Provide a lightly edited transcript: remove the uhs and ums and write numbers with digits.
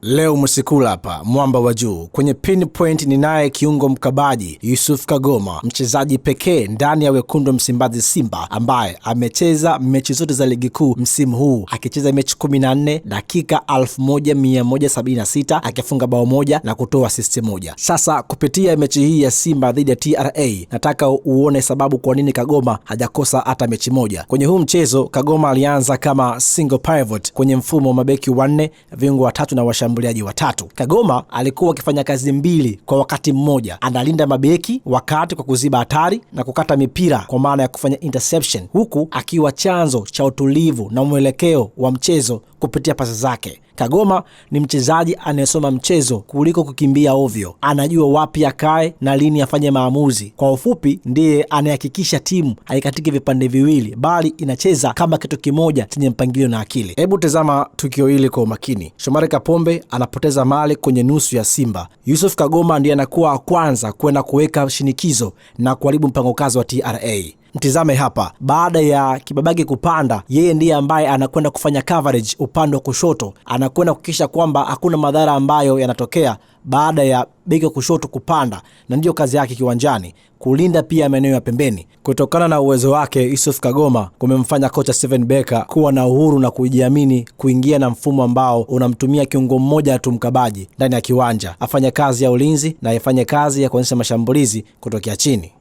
Leo msikula hapa mwamba wa juu kwenye pinpoint ni naye kiungo mkabaji Yusuf Kagoma, mchezaji pekee ndani ya wekundu Msimbazi Simba ambaye amecheza mechi zote za ligi kuu msimu huu, akicheza mechi 14, dakika 1176, akifunga bao moja na kutoa assist moja. Sasa kupitia mechi hii ya Simba dhidi ya TRA, nataka uone sababu kwa nini Kagoma hajakosa hata mechi moja. Kwenye huu mchezo Kagoma alianza kama single pivot kwenye mfumo wa mabeki wanne, viungo watatu na washambuliaji watatu. Kagoma alikuwa akifanya kazi mbili kwa wakati mmoja. Analinda mabeki wakati kwa kuziba hatari na kukata mipira kwa maana ya kufanya interception, huku akiwa chanzo cha utulivu na mwelekeo wa mchezo kupitia pasi zake. Kagoma ni mchezaji anayesoma mchezo kuliko kukimbia ovyo. Anajua wapi akae na lini afanye maamuzi. Kwa ufupi, ndiye anayehakikisha timu haikatiki vipande viwili, bali inacheza kama kitu kimoja chenye mpangilio na akili. Hebu tazama tukio hili kwa umakini. Shomari Kapombe anapoteza mali kwenye nusu ya Simba. Yusuf Kagoma ndiye anakuwa kwanza kwenda kuweka shinikizo na kuharibu mpango kazi wa TRA. Mtizame hapa, baada ya Kibabage kupanda, yeye ndiye ambaye anakwenda kufanya coverage upande wa kushoto. Anakwenda kuhakikisha kwamba hakuna madhara ambayo yanatokea baada ya beki kushoto kupanda, na ndio kazi yake kiwanjani, kulinda pia maeneo ya pembeni. Kutokana na uwezo wake, Yusuf Kagoma kumemfanya kocha Steven Becker kuwa na uhuru na kujiamini kuingia na mfumo ambao unamtumia kiungo mmoja tu mkabaji ndani ya kiwanja, afanye kazi ya ulinzi na ifanye kazi ya kuanzisha mashambulizi kutokea chini.